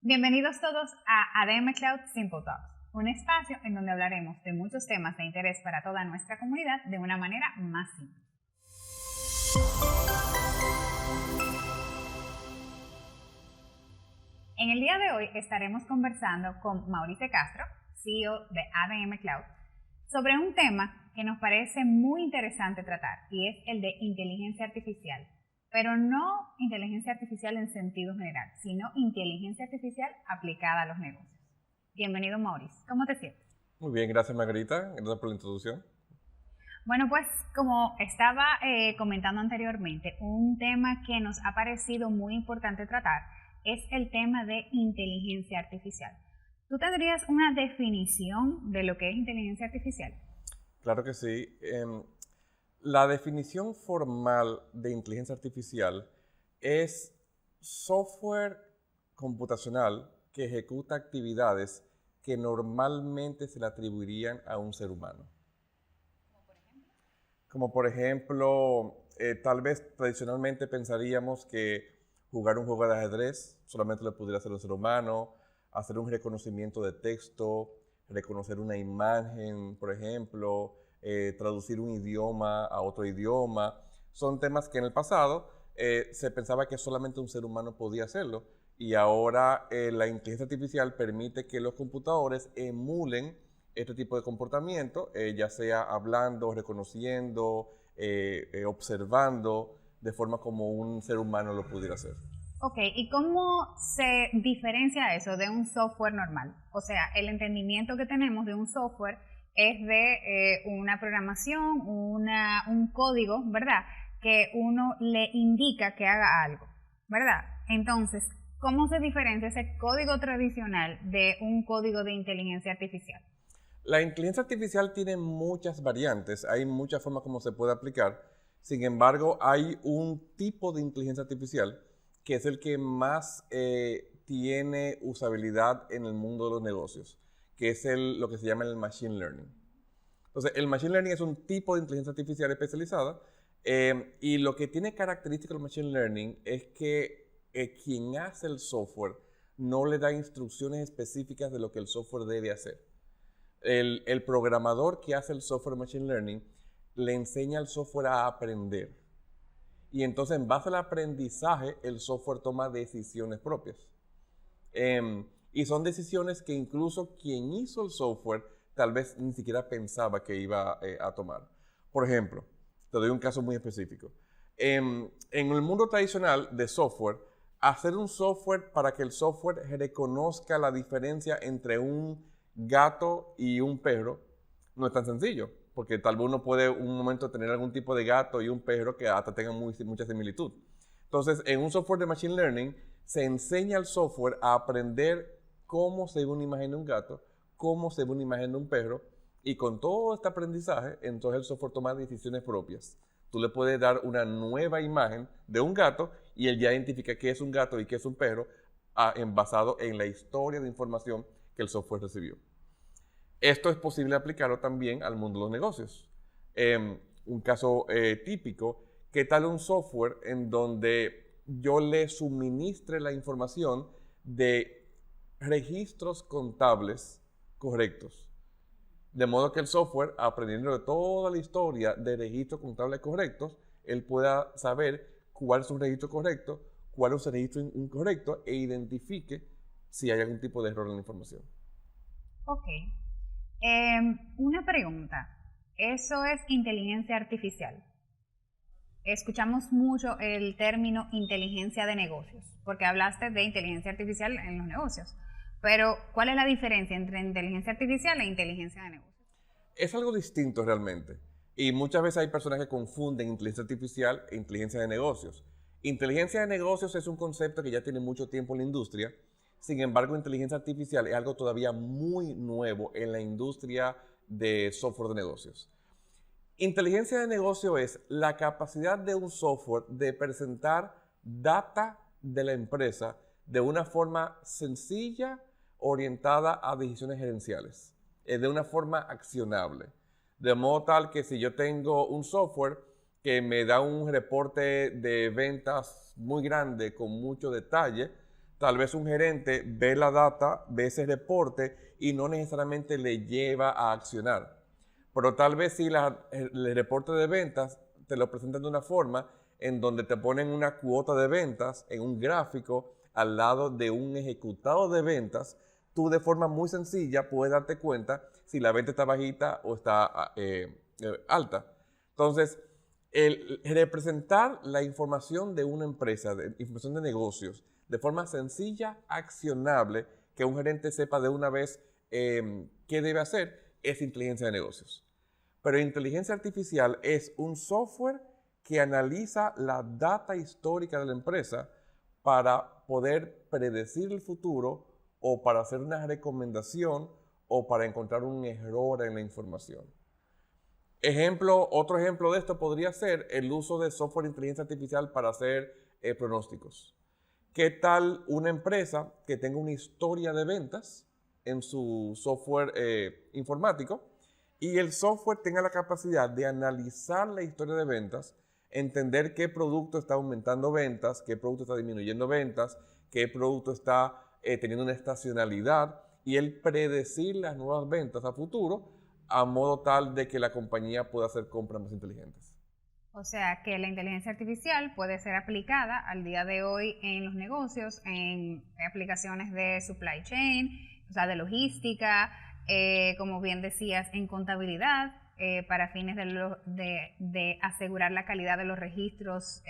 Bienvenidos todos a ADM Cloud Simple Talks, un espacio en donde hablaremos de muchos temas de interés para toda nuestra comunidad de una manera más simple. En el día de hoy estaremos conversando con Maurice Castro, CEO de ADM Cloud, sobre un tema que nos parece muy interesante tratar y es el de inteligencia artificial. Pero no inteligencia artificial en sentido general, sino inteligencia artificial aplicada a los negocios. Bienvenido, Maurice. ¿Cómo te sientes? Muy bien, gracias Margarita. Gracias por la introducción. Bueno, pues como estaba comentando anteriormente, un tema que nos ha parecido muy importante tratar es el tema de inteligencia artificial. ¿Tú tendrías una definición de lo que es inteligencia artificial? Claro que sí. La definición formal de inteligencia artificial es software computacional que ejecuta actividades que normalmente se le atribuirían a un ser humano. Como por ejemplo, tal vez tradicionalmente pensaríamos que jugar un juego de ajedrez solamente lo pudiera hacer un ser humano, hacer un reconocimiento de texto, reconocer una imagen, por ejemplo, traducir un idioma a otro idioma. Son temas que en el pasado se pensaba que solamente un ser humano podía hacerlo y ahora la inteligencia artificial permite que los computadores emulen este tipo de comportamiento, ya sea hablando, reconociendo, observando, de forma como un ser humano lo pudiera hacer. Ok, ¿y cómo se diferencia eso de un software normal? O sea, el entendimiento que tenemos de un software es de una programación, un código, ¿verdad? Que uno le indica que haga algo, ¿verdad? Entonces, ¿cómo se diferencia ese código tradicional de un código de inteligencia artificial? La inteligencia artificial tiene muchas variantes, hay muchas formas como se puede aplicar. Sin embargo, hay un tipo de inteligencia artificial que es el que más tiene usabilidad en el mundo de los negocios, que es lo que se llama el Machine Learning. Entonces, el Machine Learning es un tipo de inteligencia artificial especializada y lo que tiene característica del Machine Learning es que quien hace el software no le da instrucciones específicas de lo que el software debe hacer. El programador que hace el software Machine Learning le enseña al software a aprender. Y entonces, en base al aprendizaje, el software toma decisiones propias. Y son decisiones que incluso quien hizo el software tal vez ni siquiera pensaba que iba a tomar. Por ejemplo, te doy un caso muy específico. En el mundo tradicional de software, hacer un software para que el software reconozca la diferencia entre un gato y un perro no es tan sencillo, porque tal vez uno puede un momento tener algún tipo de gato y un perro que hasta tengan mucha similitud. Entonces, en un software de Machine Learning, se enseña al software a aprender cómo se ve una imagen de un gato, cómo se ve una imagen de un perro, y con todo este aprendizaje, entonces el software toma decisiones propias. Tú le puedes dar una nueva imagen de un gato y él ya identifica qué es un gato y qué es un perro basado en la historia de información que el software recibió. Esto es posible aplicarlo también al mundo de los negocios. Un caso típico, ¿qué tal un software en donde yo le suministre la información de registros contables correctos? De modo que el software, aprendiendo de toda la historia de registros contables correctos, él pueda saber cuál es un registro correcto, cuál es un registro incorrecto e identifique si hay algún tipo de error en la información. Ok. Una pregunta. ¿Eso es inteligencia artificial? Escuchamos mucho el término inteligencia de negocios, porque hablaste de inteligencia artificial en los negocios. Pero, ¿cuál es la diferencia entre inteligencia artificial e inteligencia de negocios? Es algo distinto realmente. Y muchas veces hay personas que confunden inteligencia artificial e inteligencia de negocios. Inteligencia de negocios es un concepto que ya tiene mucho tiempo en la industria. Sin embargo, inteligencia artificial es algo todavía muy nuevo en la industria de software de negocios. Inteligencia de negocio es la capacidad de un software de presentar data de la empresa de una forma sencilla, orientada a decisiones gerenciales, de una forma accionable. De modo tal que si yo tengo un software que me da un reporte de ventas muy grande con mucho detalle, Tal vez un gerente ve la data, ve ese reporte y no necesariamente le lleva a accionar. Pero tal vez si el reporte de ventas te lo presentan de una forma en donde te ponen una cuota de ventas en un gráfico al lado de un ejecutado de ventas, tú de forma muy sencilla puedes darte cuenta si la venta está bajita o está alta. Entonces, el representar la información de una empresa, información de negocios, de forma sencilla, accionable, que un gerente sepa de una vez qué debe hacer, es inteligencia de negocios. Pero inteligencia artificial es un software que analiza la data histórica de la empresa para poder predecir el futuro o para hacer una recomendación o para encontrar un error en la información. Otro ejemplo de esto podría ser el uso de software de inteligencia artificial para hacer pronósticos. ¿Qué tal una empresa que tenga una historia de ventas en su software informático y el software tenga la capacidad de analizar la historia de ventas, entender qué producto está aumentando ventas, qué producto está disminuyendo ventas, qué producto está teniendo una estacionalidad y el predecir las nuevas ventas a futuro a modo tal de que la compañía pueda hacer compras más inteligentes? O sea, que la inteligencia artificial puede ser aplicada al día de hoy en los negocios, en aplicaciones de supply chain, o sea, de logística, como bien decías, en contabilidad, para fines de asegurar la calidad de los registros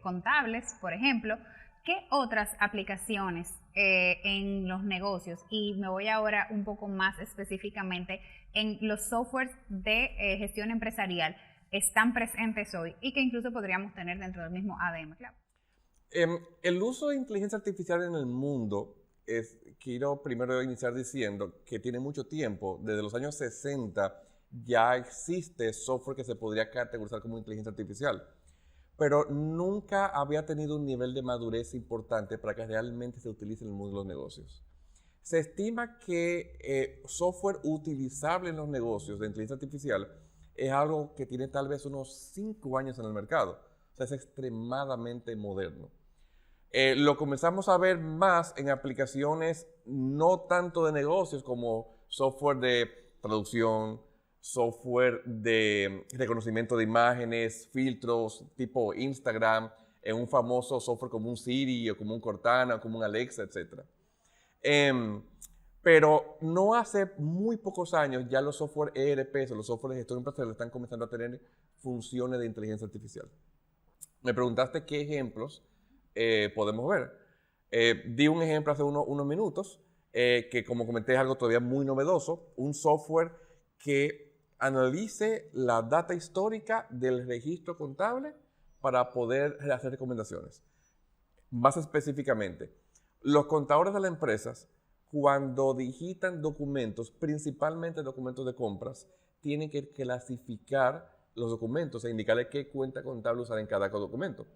contables, por ejemplo. ¿Qué otras aplicaciones en los negocios? Y me voy ahora un poco más específicamente en los softwares de gestión empresarial están presentes hoy y que incluso podríamos tener dentro del mismo ADM Cloud. El uso de inteligencia artificial en el mundo, quiero primero iniciar diciendo que tiene mucho tiempo. Desde los años 60 ya existe software que se podría categorizar como inteligencia artificial, pero nunca había tenido un nivel de madurez importante para que realmente se utilice en el mundo de los negocios. Se estima que software utilizable en los negocios de inteligencia artificial es algo que tiene tal vez unos 5 años en el mercado. O sea, es extremadamente moderno. Lo comenzamos a ver más en aplicaciones no tanto de negocios como software de traducción, software de reconocimiento de imágenes, filtros tipo Instagram, en un famoso software como un Siri o como un Cortana o como un Alexa, etc. Pero no hace muy pocos años ya los software ERPs o los software de gestión empresarial están comenzando a tener funciones de inteligencia artificial. Me preguntaste qué ejemplos podemos ver. Di un ejemplo hace unos minutos, que como comenté es algo todavía muy novedoso, un software que analice la data histórica del registro contable para poder hacer recomendaciones. Más específicamente, los contadores de las empresas, cuando digitan documentos, principalmente documentos de compras, tienen que clasificar los documentos e indicarle qué cuenta contable usar en cada documento,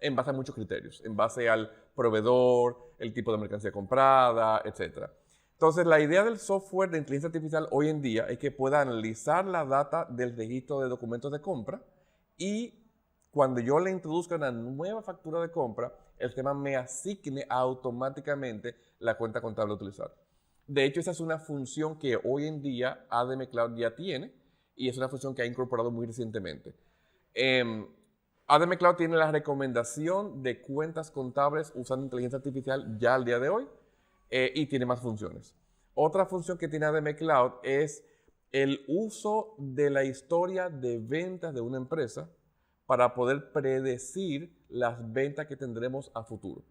en base a muchos criterios, en base al proveedor, el tipo de mercancía comprada, etc. Entonces, la idea del software de inteligencia artificial hoy en día es que pueda analizar la data del registro de documentos de compra y cuando yo le introduzca una nueva factura de compra, el sistema me asigne automáticamente la cuenta contable a utilizar. De hecho, esa es una función que hoy en día ADM Cloud ya tiene y es una función que ha incorporado muy recientemente. ADM Cloud tiene la recomendación de cuentas contables usando inteligencia artificial ya al día de hoy y tiene más funciones. Otra función que tiene ADM Cloud es el uso de la historia de ventas de una empresa para poder predecir las ventas que tendremos a futuro.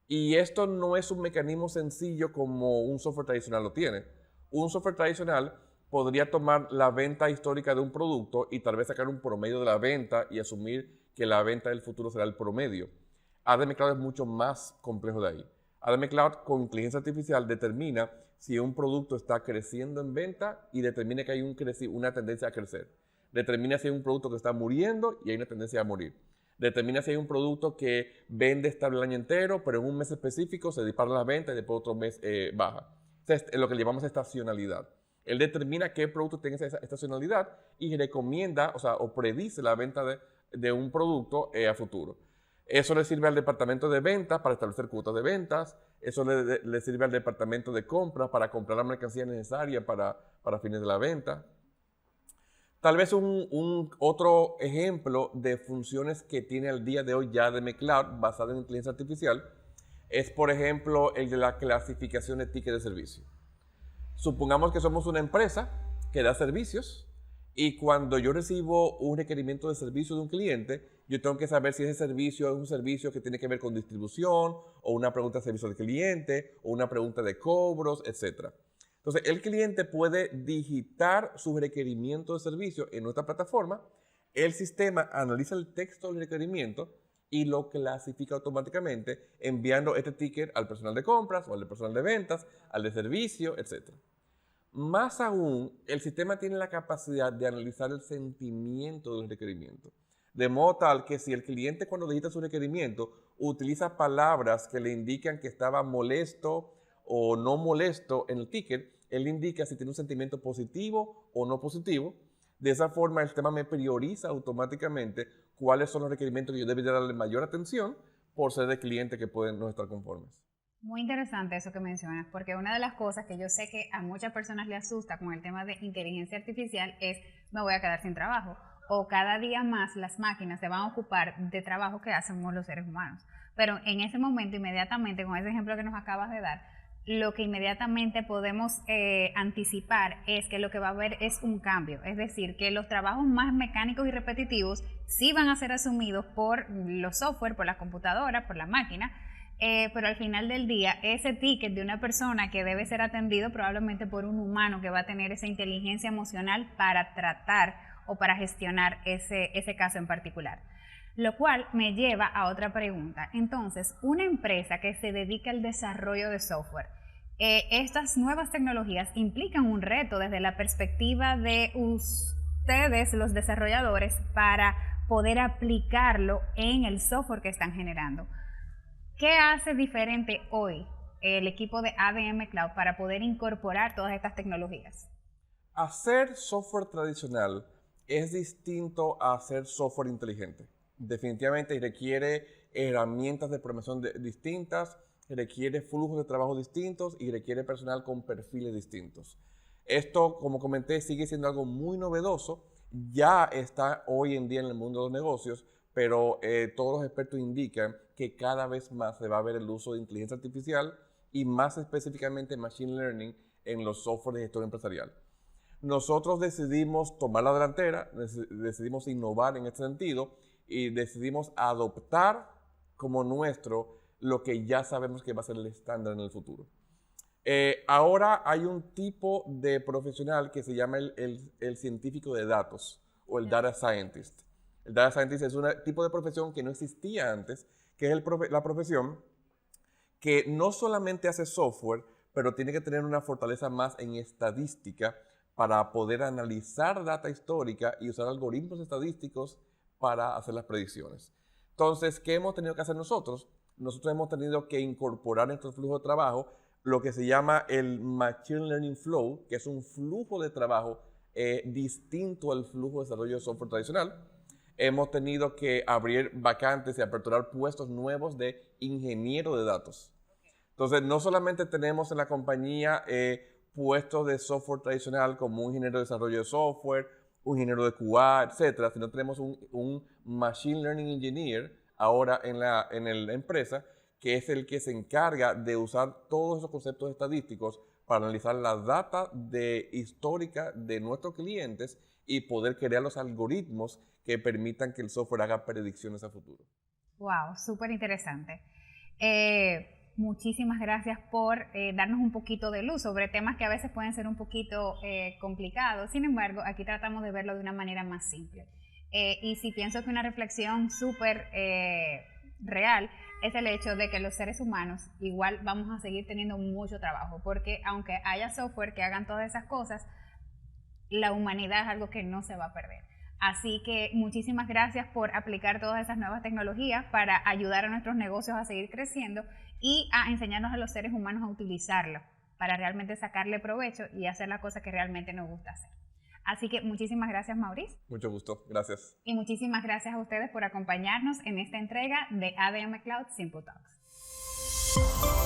Y esto no es un mecanismo sencillo como un software tradicional lo tiene. Un software tradicional podría tomar la venta histórica de un producto y tal vez sacar un promedio de la venta y asumir que la venta del futuro será el promedio. ADM Cloud es mucho más complejo de ahí. ADM Cloud con inteligencia artificial determina si un producto está creciendo en venta y determina que hay una tendencia a crecer. Determina si hay un producto que está muriendo y hay una tendencia a morir. Determina si hay un producto que vende estable el año entero, pero en un mes específico se dispara la venta y después otro mes baja. Es lo que llamamos estacionalidad. Él determina qué producto tiene esa estacionalidad y recomienda, o predice la venta de un producto a futuro. Eso le sirve al departamento de ventas para establecer cuotas de ventas. Eso le sirve al departamento de compras para comprar la mercancía necesaria para fines de la venta. Tal vez un otro ejemplo de funciones que tiene al día de hoy ya DME Cloud basada en inteligencia artificial es, por ejemplo, el de la clasificación de tickets de servicio. Supongamos que somos una empresa que da servicios y cuando yo recibo un requerimiento de servicio de un cliente, yo tengo que saber si ese servicio es un servicio que tiene que ver con distribución o una pregunta de servicio al cliente o una pregunta de cobros, etc. Entonces, el cliente puede digitar su requerimiento de servicio en nuestra plataforma, el sistema analiza el texto del requerimiento y lo clasifica automáticamente enviando este ticket al personal de compras o al de personal de ventas, al de servicio, etc. Más aún, el sistema tiene la capacidad de analizar el sentimiento del requerimiento. De modo tal que si el cliente cuando digita su requerimiento utiliza palabras que le indican que estaba molesto o no molesto en el ticket, él indica si tiene un sentimiento positivo o no positivo. De esa forma el sistema me prioriza automáticamente cuáles son los requerimientos que yo debería darle mayor atención por ser de cliente que pueden no estar conformes. Muy interesante eso que mencionas, porque una de las cosas que yo sé que a muchas personas le asusta con el tema de inteligencia artificial es me voy a quedar sin trabajo o cada día más las máquinas se van a ocupar de trabajo que hacemos los seres humanos. Pero en ese momento, inmediatamente, con ese ejemplo que nos acabas de dar, lo que inmediatamente podemos anticipar es que lo que va a haber es un cambio, es decir, que los trabajos más mecánicos y repetitivos sí van a ser asumidos por los software, por la computadora, por la máquina, pero al final del día ese ticket de una persona que debe ser atendido probablemente por un humano que va a tener esa inteligencia emocional para tratar o para gestionar ese caso en particular. Lo cual me lleva a otra pregunta. Entonces, una empresa que se dedica al desarrollo de software, estas nuevas tecnologías implican un reto desde la perspectiva de ustedes, los desarrolladores, para poder aplicarlo en el software que están generando. ¿Qué hace diferente hoy el equipo de ADM Cloud para poder incorporar todas estas tecnologías? Hacer software tradicional es distinto a hacer software inteligente. Definitivamente requiere herramientas de programación distintas, requiere flujos de trabajo distintos y requiere personal con perfiles distintos. Esto, como comenté, sigue siendo algo muy novedoso, ya está hoy en día en el mundo de los negocios, pero todos los expertos indican que cada vez más se va a ver el uso de inteligencia artificial y más específicamente machine learning en los software de gestión empresarial. Nosotros decidimos tomar la delantera, decidimos innovar en este sentido y decidimos adoptar como nuestro lo que ya sabemos que va a ser el estándar en el futuro. Ahora hay un tipo de profesional que se llama el científico de datos o el data scientist. El data scientist es un tipo de profesión que no existía antes, que es la profesión que no solamente hace software, pero tiene que tener una fortaleza más en estadística para poder analizar data histórica y usar algoritmos estadísticos para hacer las predicciones. Entonces, ¿qué hemos tenido que hacer nosotros? Nosotros hemos tenido que incorporar en nuestro flujo de trabajo lo que se llama el Machine Learning Flow, que es un flujo de trabajo distinto al flujo de desarrollo de software tradicional. Hemos tenido que abrir vacantes y aperturar puestos nuevos de ingeniero de datos. Entonces, no solamente tenemos en la compañía puestos de software tradicional como un ingeniero de desarrollo de software, un ingeniero de QA, etcétera, sino tenemos un Machine Learning Engineer ahora en la empresa, que es el que se encarga de usar todos esos conceptos estadísticos para analizar la data histórica de nuestros clientes y poder crear los algoritmos que permitan que el software haga predicciones a futuro. Wow, súper interesante. Muchísimas gracias por darnos un poquito de luz sobre temas que a veces pueden ser un poquito complicados. Sin embargo, aquí tratamos de verlo de una manera más simple. Y sí pienso que una reflexión súper real es el hecho de que los seres humanos igual vamos a seguir teniendo mucho trabajo, porque aunque haya software que hagan todas esas cosas, la humanidad es algo que no se va a perder. Así que muchísimas gracias por aplicar todas esas nuevas tecnologías para ayudar a nuestros negocios a seguir creciendo y a enseñarnos a los seres humanos a utilizarlo para realmente sacarle provecho y hacer la cosa que realmente nos gusta hacer. Así que muchísimas gracias, Maurice. Mucho gusto, gracias. Y muchísimas gracias a ustedes por acompañarnos en esta entrega de ADM Cloud Simple Talks.